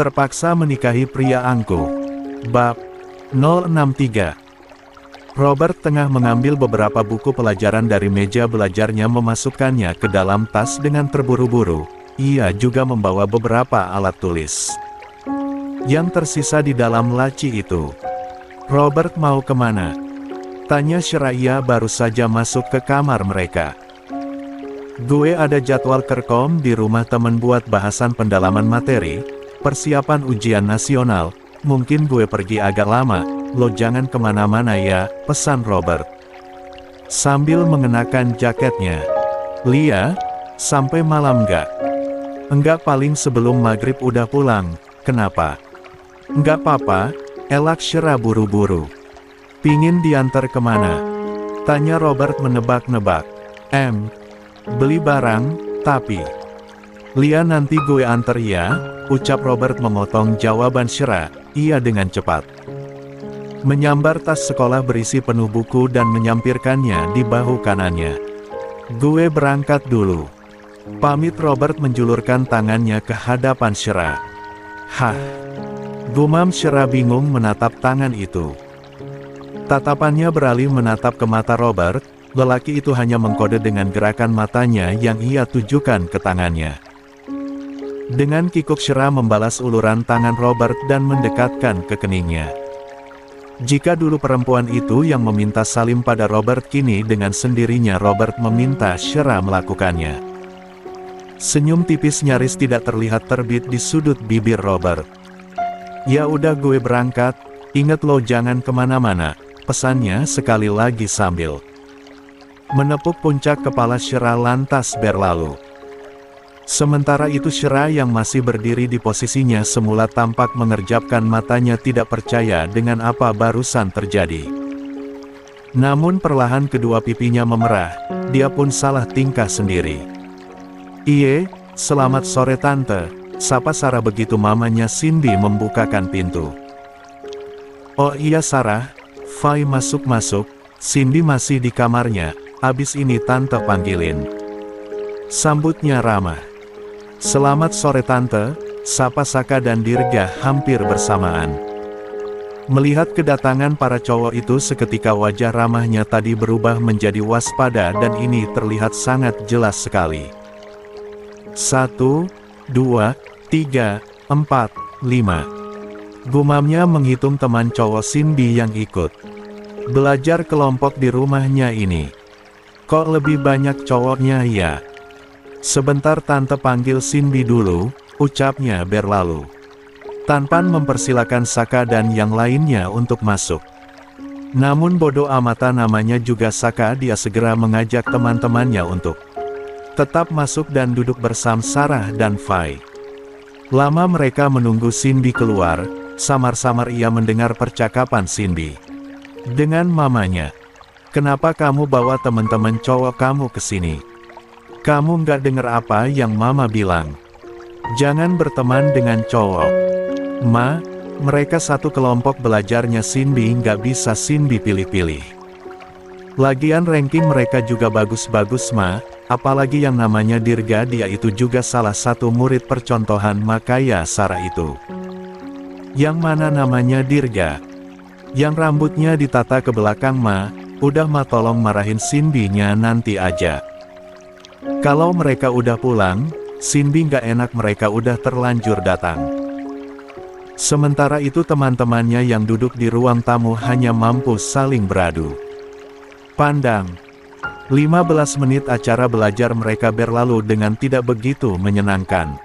Terpaksa menikahi pria angkuh. Bab 063. Robert tengah mengambil beberapa buku pelajaran dari meja belajarnya, memasukkannya ke dalam tas dengan terburu-buru. Ia juga membawa beberapa alat tulis yang tersisa di dalam laci itu. "Robert mau kemana?" tanya Shreya baru saja masuk ke kamar mereka. "Gue ada jadwal kerkom di rumah temen buat bahasan pendalaman materi, persiapan ujian nasional. Mungkin gue pergi agak lama, lo jangan kemana-mana ya," pesan Robert sambil mengenakan jaketnya. "Lia, sampai malam nggak?" "Enggak, paling sebelum maghrib udah pulang." "Kenapa?" "Enggak apa-apa," elak Shreya buru-buru. "Pingin diantar kemana?" tanya Robert menebak-nebak. Beli barang, tapi." "Lia, nanti gue antar ya," ucap Robert memotong jawaban Shreya. Ia dengan cepat menyambar tas sekolah berisi penuh buku dan menyampirkannya di bahu kanannya. "Gue berangkat dulu," pamit Robert menjulurkan tangannya ke hadapan Shreya. "Hah?" gumam Shreya bingung menatap tangan itu. Tatapannya beralih menatap ke mata Robert. Lelaki itu hanya mengkode dengan gerakan matanya yang ia tujukan ke tangannya. Dengan kikuk Shreya membalas uluran tangan Robert dan mendekatkan ke keningnya. Jika dulu perempuan itu yang meminta salim pada Robert, kini dengan sendirinya Robert meminta Shreya melakukannya. Senyum tipis nyaris tidak terlihat terbit di sudut bibir Robert. "Ya udah, gue berangkat, inget lo jangan kemana-mana," pesannya sekali lagi sambil menepuk puncak kepala Shreya lantas berlalu. Sementara itu Shreya yang masih berdiri di posisinya semula tampak mengerjapkan matanya tidak percaya dengan apa barusan terjadi. Namun perlahan kedua pipinya memerah, dia pun salah tingkah sendiri. "Iye, selamat sore tante," sapa Sarah begitu mamanya Cindy membukakan pintu. "Oh iya Sarah, Fai masuk-masuk, Cindy masih di kamarnya, abis ini tante panggilin," sambutnya ramah. "Selamat sore tante," sapa Saka dan Dirga hampir bersamaan. Melihat kedatangan para cowok itu seketika wajah ramahnya tadi berubah menjadi waspada dan ini terlihat sangat jelas sekali. 1, 2, 3, 4, 5. Gumamnya menghitung teman cowok Cindy yang ikut belajar kelompok di rumahnya ini. "Kok lebih banyak cowoknya ya? Sebentar tante panggil Cindy dulu," ucapnya berlalu. Tanpa mempersilakan Saka dan yang lainnya untuk masuk. Namun bodoh amata namanya juga Saka, dia segera mengajak teman-temannya untuk tetap masuk dan duduk bersama Sarah dan Fai. Lama mereka menunggu Cindy keluar, samar-samar ia mendengar percakapan Cindy dengan mamanya. "Kenapa kamu bawa teman-teman cowok kamu ke sini? Kamu nggak dengar apa yang mama bilang? Jangan berteman dengan cowok." "Ma, mereka satu kelompok belajarnya Cindy, nggak bisa Cindy pilih-pilih. Lagian ranking mereka juga bagus-bagus ma, apalagi yang namanya Dirga, dia itu juga salah satu murid percontohan Makaya Sarah itu." "Yang mana namanya Dirga?" "Yang rambutnya ditata ke belakang ma." "Udah ma, tolong marahin Cindy-nya nanti aja. Kalau mereka udah pulang, Cindy nggak enak, mereka udah terlanjur datang." Sementara itu teman-temannya yang duduk di ruang tamu hanya mampu saling beradu pandang. 15 menit acara belajar mereka berlalu dengan tidak begitu menyenangkan.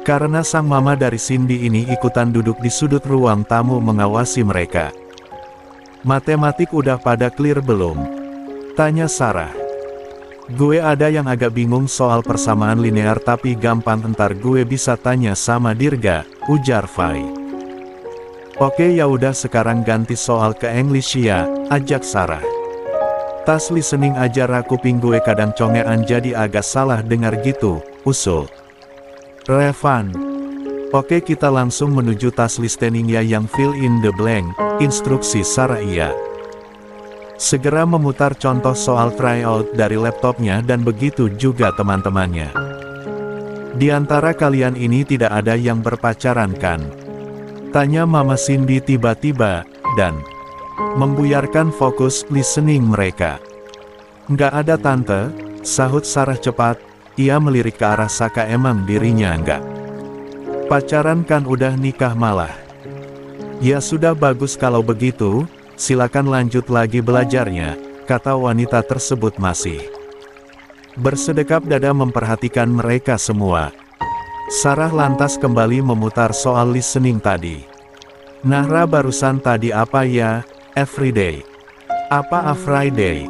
Karena sang mama dari Cindy ini ikutan duduk di sudut ruang tamu mengawasi mereka. "Matematik udah pada clear belum?" tanya Sarah. "Gue ada yang agak bingung soal persamaan linear tapi gampang, ntar gue bisa tanya sama Dirga," ujar Fai. "Oke ya udah, sekarang ganti soal ke English ya," ajak Sarah. "Tas listening aja, kuping gue kadang congean jadi agak salah dengar gitu," usul Revan. "Oke, kita langsung menuju tas listening ya yang fill in the blank," instruksi Sarah ia. Segera memutar contoh soal tryout dari laptopnya dan begitu juga teman-temannya. Di antara kalian ini tidak ada yang berpacaran kan? Tanya Mama Cindy tiba-tiba, dan membuyarkan fokus listening mereka. Nggak ada tante, sahut Sarah cepat. Ia melirik ke arah Saka. Emang dirinya nggak pacaran kan udah nikah malah. Ya sudah bagus kalau begitu, silakan lanjut lagi belajarnya, kata wanita tersebut masih bersedekap dada memperhatikan mereka semua. Sarah lantas kembali memutar soal listening tadi. Nahra barusan tadi apa ya, everyday? Apa a Friday?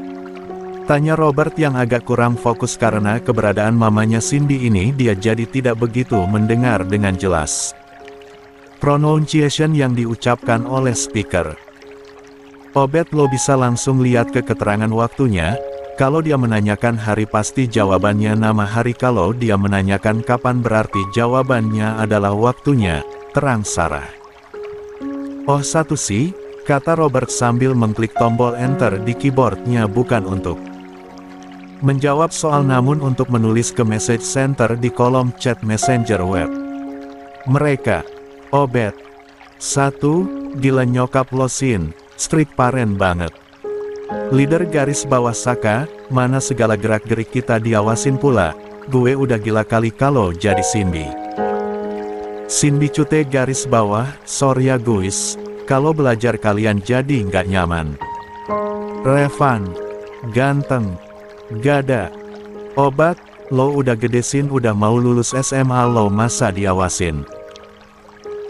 Tanya Robert yang agak kurang fokus karena keberadaan mamanya Cindy ini dia jadi tidak begitu mendengar dengan jelas pronunciation yang diucapkan oleh speaker. Obet lo bisa langsung lihat ke keterangan waktunya. Kalau dia menanyakan hari pasti jawabannya nama hari, kalau dia menanyakan kapan berarti jawabannya adalah waktunya, terang Sarah. Oh satu sih, kata Robert sambil mengklik tombol enter di keyboardnya, bukan untuk menjawab soal namun untuk menulis ke message center di kolom chat messenger web. Mereka, Obet. 1. Gila nyokap lo Sin, strict parent banget. Leader garis bawah Saka, mana segala gerak-gerik kita diawasin pula, gue udah gila kali kalau jadi Cindy. Cindy cute garis bawah, sorry ya guys, kalau belajar kalian jadi nggak nyaman. Revan, ganteng, gada, Obat, lo udah gede Sin, udah mau lulus SMA lo masa diawasin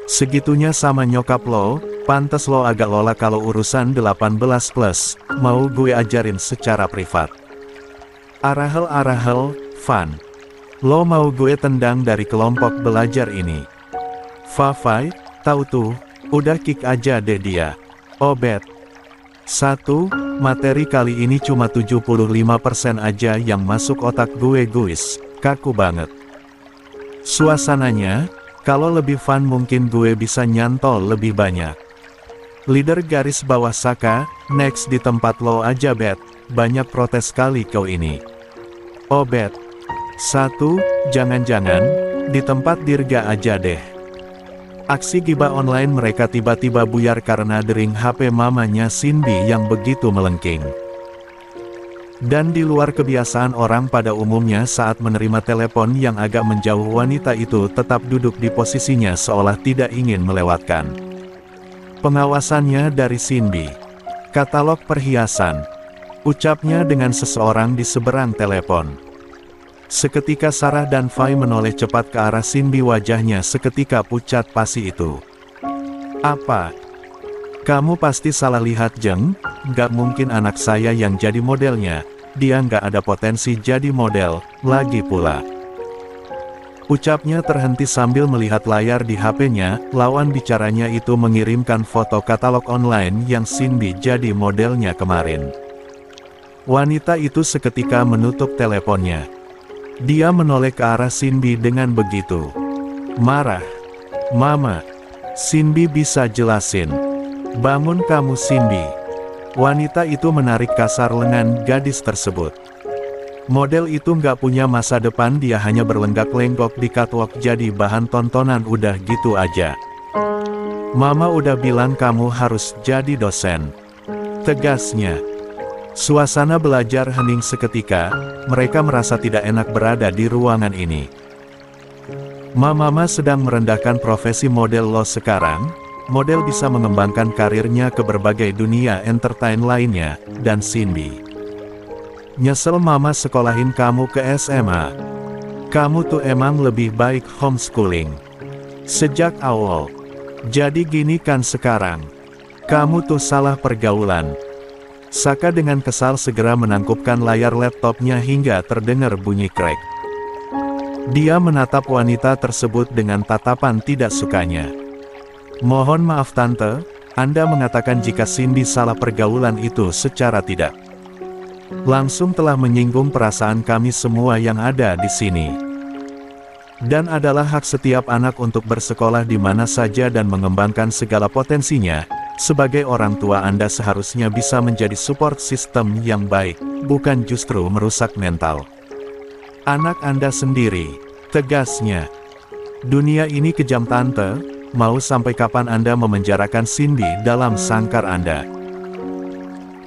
segitunya sama nyokap lo, pantes lo agak lola kalau urusan 18+, mau gue ajarin secara privat. Arahel, fun. Lo mau gue tendang dari kelompok belajar ini. Fafai, tahu tuh, udah kick aja deh dia. Obet. 1. Materi kali ini cuma 75% aja yang masuk otak gue guys, kaku banget. Suasananya, kalau lebih fun mungkin gue bisa nyantol lebih banyak. Leader garis bawah Saka, next di tempat lo aja Bet, banyak protes kali kau ini. Oh Bet. 1. Jangan-jangan, di tempat Dirga aja deh. Aksi gibah online mereka tiba-tiba buyar karena dering HP mamanya Cindy yang begitu melengking. Dan di luar kebiasaan orang pada umumnya saat menerima telepon yang agak menjauh, wanita itu tetap duduk di posisinya seolah tidak ingin melewatkan pengawasannya dari Cindy. Katalog perhiasan, ucapnya dengan seseorang di seberang telepon. Seketika Sarah dan Fai menoleh cepat ke arah Cindy, wajahnya seketika pucat pasi itu. Apa? Kamu pasti salah lihat Jeng, nggak mungkin anak saya yang jadi modelnya, dia nggak ada potensi jadi model, lagi pula. Ucapnya terhenti sambil melihat layar di HP-nya, lawan bicaranya itu mengirimkan foto katalog online yang Cindy jadi modelnya kemarin. Wanita itu seketika menutup teleponnya. Dia menoleh ke arah Cindy dengan begitu marah. Mama, Cindy bisa jelasin. Bangun kamu Cindy. Wanita itu menarik kasar lengan gadis tersebut. Model itu nggak punya masa depan, dia hanya berlenggak-lenggok di catwalk jadi bahan tontonan udah gitu aja. Mama udah bilang kamu harus jadi dosen, tegasnya. Suasana belajar hening seketika, mereka merasa tidak enak berada di ruangan ini. Mama sedang merendahkan profesi model lo sekarang. Model bisa mengembangkan karirnya ke berbagai dunia entertain lainnya, dan Cindy nyesel mama sekolahin kamu ke SMA. Kamu tuh emang lebih baik homeschooling sejak awal. Jadi gini kan sekarang. Kamu tuh salah pergaulan. Saka dengan kesal segera menangkupkan layar laptopnya hingga terdengar bunyi krek. Dia menatap wanita tersebut dengan tatapan tidak sukanya. Mohon maaf tante, Anda mengatakan jika Cindy salah pergaulan itu secara tidak langsung telah menyinggung perasaan kami semua yang ada di sini. Dan adalah hak setiap anak untuk bersekolah di mana saja dan mengembangkan segala potensinya. Sebagai orang tua Anda seharusnya bisa menjadi support system yang baik, bukan justru merusak mental anak Anda sendiri. tegasnya. Dunia ini kejam Tante, mau sampai kapan Anda memenjarakan Cindy dalam sangkar Anda?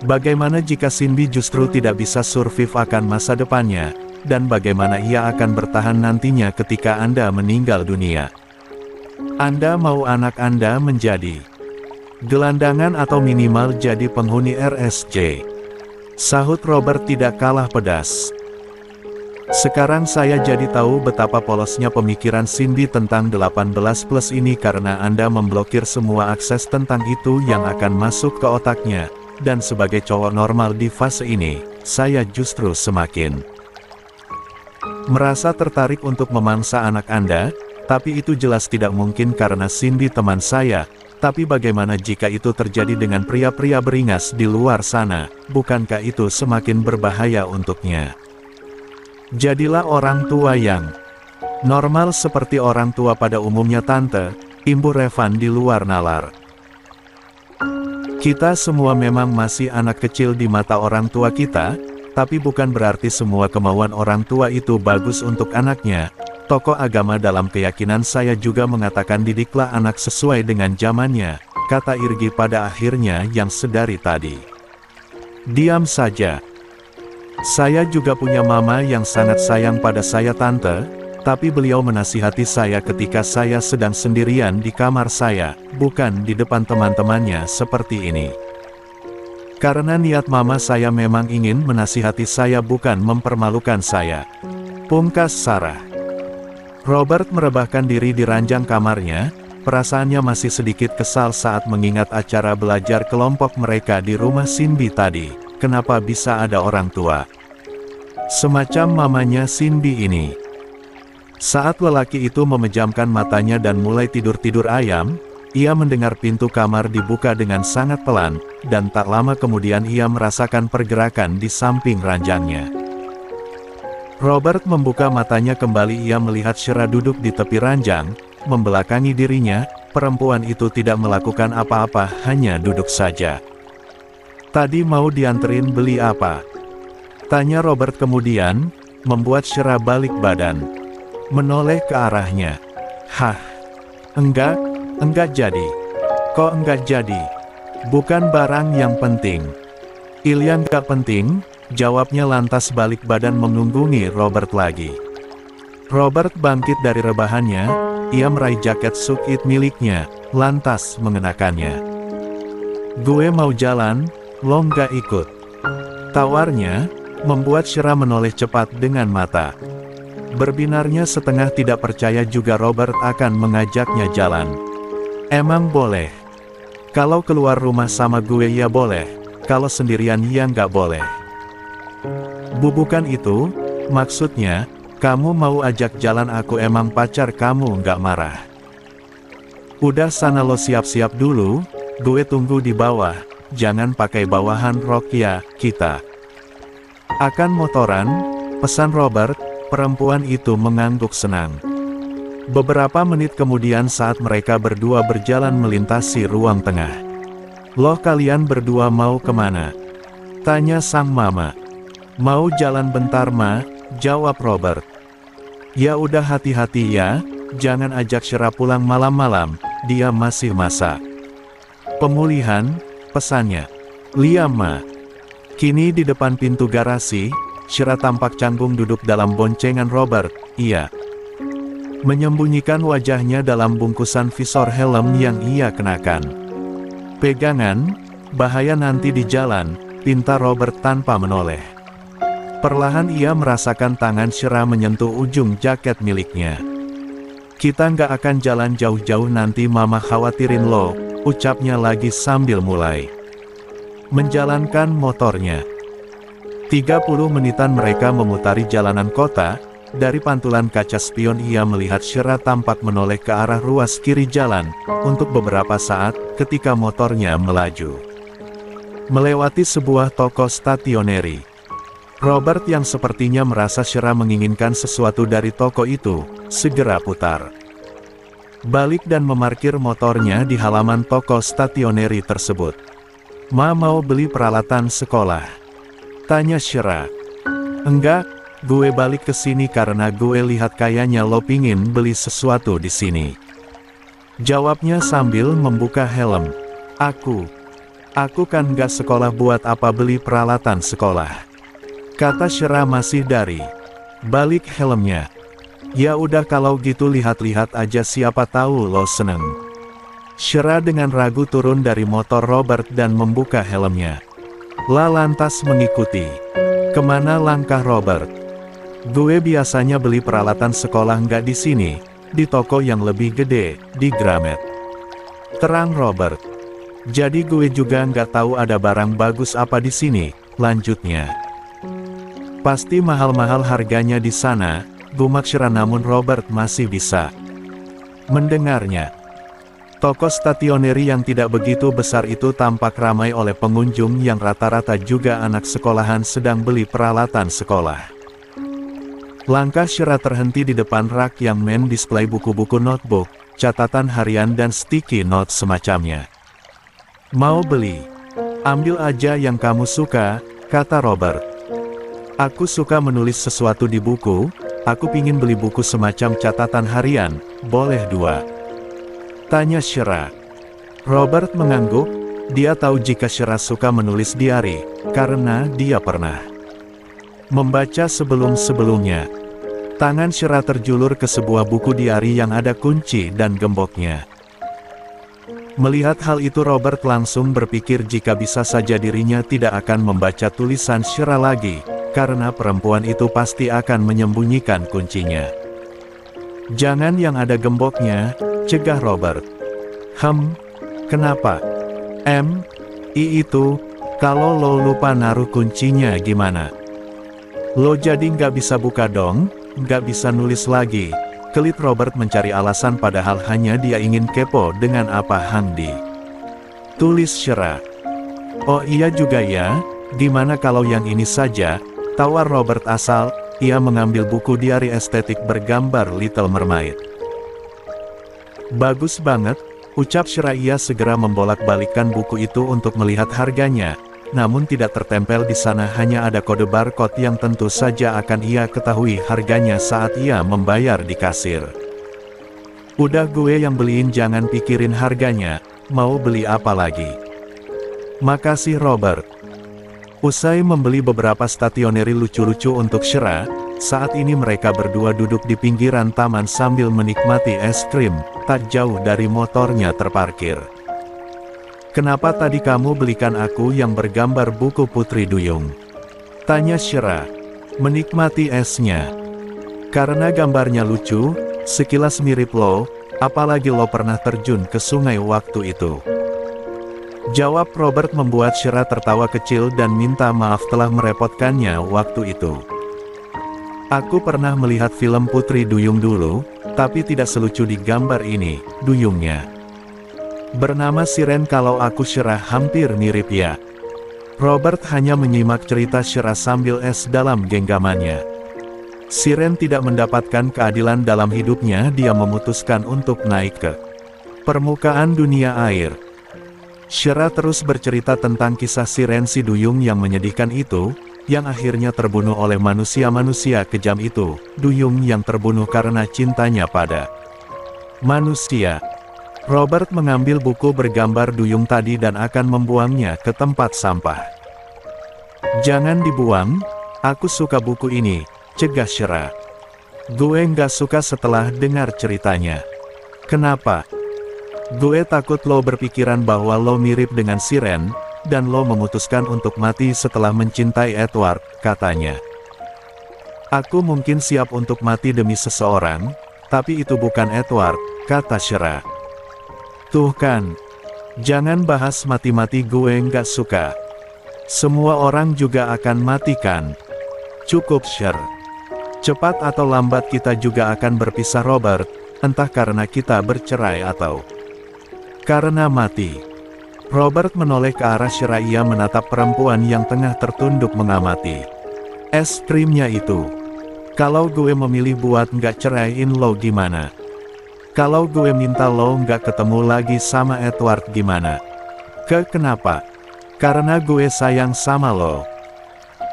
Bagaimana jika Cindy justru tidak bisa survive akan masa depannya, dan bagaimana ia akan bertahan nantinya ketika Anda meninggal dunia? Anda mau anak Anda menjadi gelandangan atau minimal jadi penghuni RSJ? Sahut Robert tidak kalah pedas. Sekarang saya jadi tahu betapa polosnya pemikiran Cindy tentang 18+ ini karena Anda memblokir semua akses tentang itu yang akan masuk ke otaknya, dan sebagai cowok normal di fase ini, saya justru semakin merasa tertarik untuk memangsa anak Anda, tapi itu jelas tidak mungkin karena Cindy teman saya. Tapi bagaimana jika itu terjadi dengan pria-pria beringas di luar sana, bukankah itu semakin berbahaya untuknya? Jadilah orang tua yang normal seperti orang tua pada umumnya Tante, imbuh Revan di luar nalar. Kita semua memang masih anak kecil di mata orang tua kita, tapi bukan berarti semua kemauan orang tua itu bagus untuk anaknya. Tokoh agama dalam keyakinan saya juga mengatakan didiklah anak sesuai dengan zamannya, kata Irgi pada akhirnya yang sedari tadi. Diam saja. Saya juga punya mama yang sangat sayang pada saya Tante, tapi beliau menasihati saya ketika saya sedang sendirian di kamar saya, bukan di depan teman-temannya seperti ini. Karena niat mama saya memang ingin menasihati saya bukan mempermalukan saya. Pungkas Sarah. Robert merebahkan diri di ranjang kamarnya, perasaannya masih sedikit kesal saat mengingat acara belajar kelompok mereka di rumah Cindy tadi. Kenapa bisa ada orang tua semacam mamanya Cindy ini? Saat lelaki itu memejamkan matanya dan mulai tidur-tidur ayam, ia mendengar pintu kamar dibuka dengan sangat pelan, dan tak lama kemudian ia merasakan pergerakan di samping ranjangnya. Robert membuka matanya kembali, ia melihat Shira duduk di tepi ranjang, membelakangi dirinya. Perempuan itu tidak melakukan apa-apa, hanya duduk saja. Tadi mau dianterin beli apa? Tanya Robert kemudian, membuat Shira balik badan. Menoleh ke arahnya. Hah? Enggak jadi. Kok enggak jadi? Bukan barang yang penting. Ilya enggak penting. Jawabnya lantas balik badan menunggungi Robert lagi. Robert bangkit dari rebahannya, ia meraih jaket sukit miliknya, lantas mengenakannya. Gue mau jalan, lo nggak ikut? Tawarnya, membuat Shira menoleh cepat dengan mata. Berbinarnya setengah tidak percaya juga Robert akan mengajaknya jalan. Emang boleh? Kalau keluar rumah sama gue ya boleh, kalau sendirian ya nggak boleh. Bukan itu, maksudnya, kamu mau ajak jalan aku emang pacar kamu nggak marah? Udah sana lo siap-siap dulu, gue tunggu di bawah, jangan pakai bawahan rok ya, kita akan motoran, pesan Robert, perempuan itu mengangguk senang. Beberapa menit kemudian saat mereka berdua berjalan melintasi ruang tengah. Loh kalian berdua mau kemana? Tanya sang mama. Mau jalan bentar ma, jawab Robert. Ya udah hati-hati ya, jangan ajak Shira pulang malam-malam, dia masih masak. Pemulihan, pesannya. Liam ma. Kini di depan pintu garasi, Shira tampak canggung duduk dalam boncengan Robert, iya. Menyembunyikan wajahnya dalam bungkusan visor helm yang ia kenakan. Pegangan, bahaya nanti di jalan, pinta Robert tanpa menoleh. Perlahan ia merasakan tangan Shira menyentuh ujung jaket miliknya. Kita nggak akan jalan jauh-jauh nanti mama khawatirin lo, ucapnya lagi sambil mulai menjalankan motornya. 30 menitan mereka memutari jalanan kota. Dari pantulan kaca spion ia melihat Shira tampak menoleh ke arah ruas kiri jalan, untuk beberapa saat, ketika motornya melaju melewati sebuah toko stationery. Robert yang sepertinya merasa Shira menginginkan sesuatu dari toko itu, segera putar balik dan memarkir motornya di halaman toko stationery tersebut. Ma mau beli peralatan sekolah? Tanya Shira. Enggak, gue balik ke sini karena gue lihat kayaknya lo pingin beli sesuatu di sini. Jawabnya sambil membuka helm. Aku kan gak sekolah, buat apa beli peralatan sekolah? Kata Shera masih dari balik helmnya. Ya udah kalau gitu lihat-lihat aja, siapa tahu lo seneng. Shera dengan ragu turun dari motor Robert dan membuka helmnya. Lantas mengikuti. Kemana langkah Robert? Gue biasanya beli peralatan sekolah nggak di sini, di toko yang lebih gede, di Gramet. Terang Robert. Jadi gue juga nggak tahu ada barang bagus apa di sini, lanjutnya. Pasti mahal-mahal harganya di sana, gumak Shera, namun Robert masih bisa mendengarnya. Toko stationery yang tidak begitu besar itu tampak ramai oleh pengunjung yang rata-rata juga anak sekolahan sedang beli peralatan sekolah. Langkah Shera terhenti di depan rak yang display buku-buku notebook, catatan harian dan sticky note semacamnya. Mau beli? Ambil aja yang kamu suka, kata Robert. Aku suka menulis sesuatu di buku, aku pingin beli buku semacam catatan harian, boleh 2? Tanya Shera. Robert mengangguk, dia tahu jika Shera suka menulis diari, karena dia pernah membaca sebelum-sebelumnya. Tangan Shera terjulur ke sebuah buku diari yang ada kunci dan gemboknya. Melihat hal itu Robert langsung berpikir jika bisa saja dirinya tidak akan membaca tulisan Shera lagi, karena perempuan itu pasti akan menyembunyikan kuncinya. Jangan yang ada gemboknya, cegah Robert. Kenapa? Itu, kalau lo lupa naruh kuncinya gimana? Lo jadi nggak bisa buka dong, nggak bisa nulis lagi. Kelit Robert mencari alasan padahal hanya dia ingin kepo dengan apa Hangdi tulis Shera. Oh iya juga ya, gimana kalau yang ini saja, tawar Robert asal ia mengambil buku diari estetik bergambar Little Mermaid. Bagus banget, ucap Shera. Ia segera membolak-balikkan buku itu untuk melihat harganya, namun tidak tertempel di sana, hanya ada kode barcode yang tentu saja akan ia ketahui harganya saat ia membayar di kasir. Udah gue yang beliin, jangan pikirin harganya, mau beli apa lagi? Makasih Robert. Usai membeli beberapa stationery lucu-lucu untuk Shera, saat ini mereka berdua duduk di pinggiran taman sambil menikmati es krim, tak jauh dari motornya terparkir. Kenapa tadi kamu belikan aku yang bergambar buku Putri Duyung? Tanya Shera, menikmati esnya. Karena gambarnya lucu, sekilas mirip lo, apalagi lo pernah terjun ke sungai waktu itu. Jawab Robert membuat Shera tertawa kecil dan minta maaf telah merepotkannya waktu itu. Aku pernah melihat film Putri Duyung dulu, tapi tidak selucu di gambar ini, duyungnya. Bernama Siren. Kalau aku Shera, hampir mirip ya. Robert hanya menyimak cerita Shera sambil es dalam genggamannya. Siren tidak mendapatkan keadilan dalam hidupnya, dia memutuskan untuk naik ke permukaan dunia air. Shera terus bercerita tentang kisah Siren si duyung yang menyedihkan itu, yang akhirnya terbunuh oleh manusia-manusia kejam itu, duyung yang terbunuh karena cintanya pada manusia. Robert mengambil buku bergambar duyung tadi dan akan membuangnya ke tempat sampah. Jangan dibuang, aku suka buku ini, cegah Shera. Gue nggak suka setelah dengar ceritanya. Kenapa? Gue takut lo berpikiran bahwa lo mirip dengan Siren, dan lo memutuskan untuk mati setelah mencintai Edward, katanya. Aku mungkin siap untuk mati demi seseorang, tapi itu bukan Edward, kata Shera. Tuh kan, jangan bahas mati-mati, gue nggak suka. Semua orang juga akan mati kan? Cukup Shera. Cepat atau lambat kita juga akan berpisah Robert, entah karena kita bercerai atau karena mati. Robert menoleh ke arah Shera. Ia menatap perempuan yang tengah tertunduk mengamati es krimnya itu. Kalau gue memilih buat nggak ceraiin lo gimana? Kalau gue minta lo nggak ketemu lagi sama Edward gimana? Kenapa? Karena gue sayang sama lo.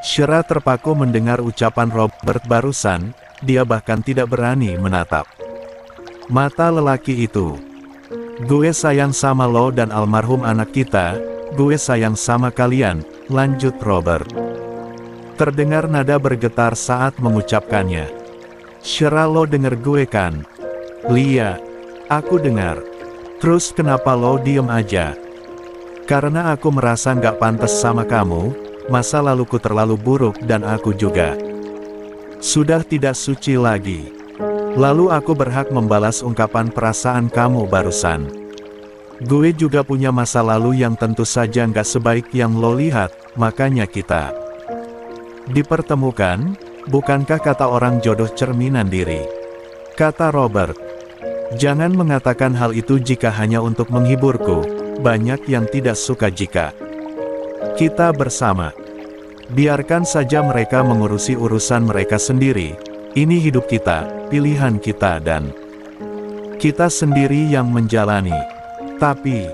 Shira terpaku mendengar ucapan Robert barusan, dia bahkan tidak berani menatap mata lelaki itu. Gue sayang sama lo dan almarhum anak kita, gue sayang sama kalian, lanjut Robert. Terdengar nada bergetar saat mengucapkannya. Shira, lo denger gue kan? Lia, aku dengar. Terus kenapa lo diem aja? Karena aku merasa nggak pantas sama kamu, masa laluku terlalu buruk dan aku juga sudah tidak suci lagi. Lalu aku berhak membalas ungkapan perasaan kamu barusan. Gue juga punya masa lalu yang tentu saja nggak sebaik yang lo lihat, makanya kita dipertemukan, bukankah kata orang jodoh cerminan diri? Kata Robert. Jangan mengatakan hal itu jika hanya untuk menghiburku, banyak yang tidak suka jika kita bersama. Biarkan saja mereka mengurusi urusan mereka sendiri. Ini hidup kita, pilihan kita dan kita sendiri yang menjalani. Tapi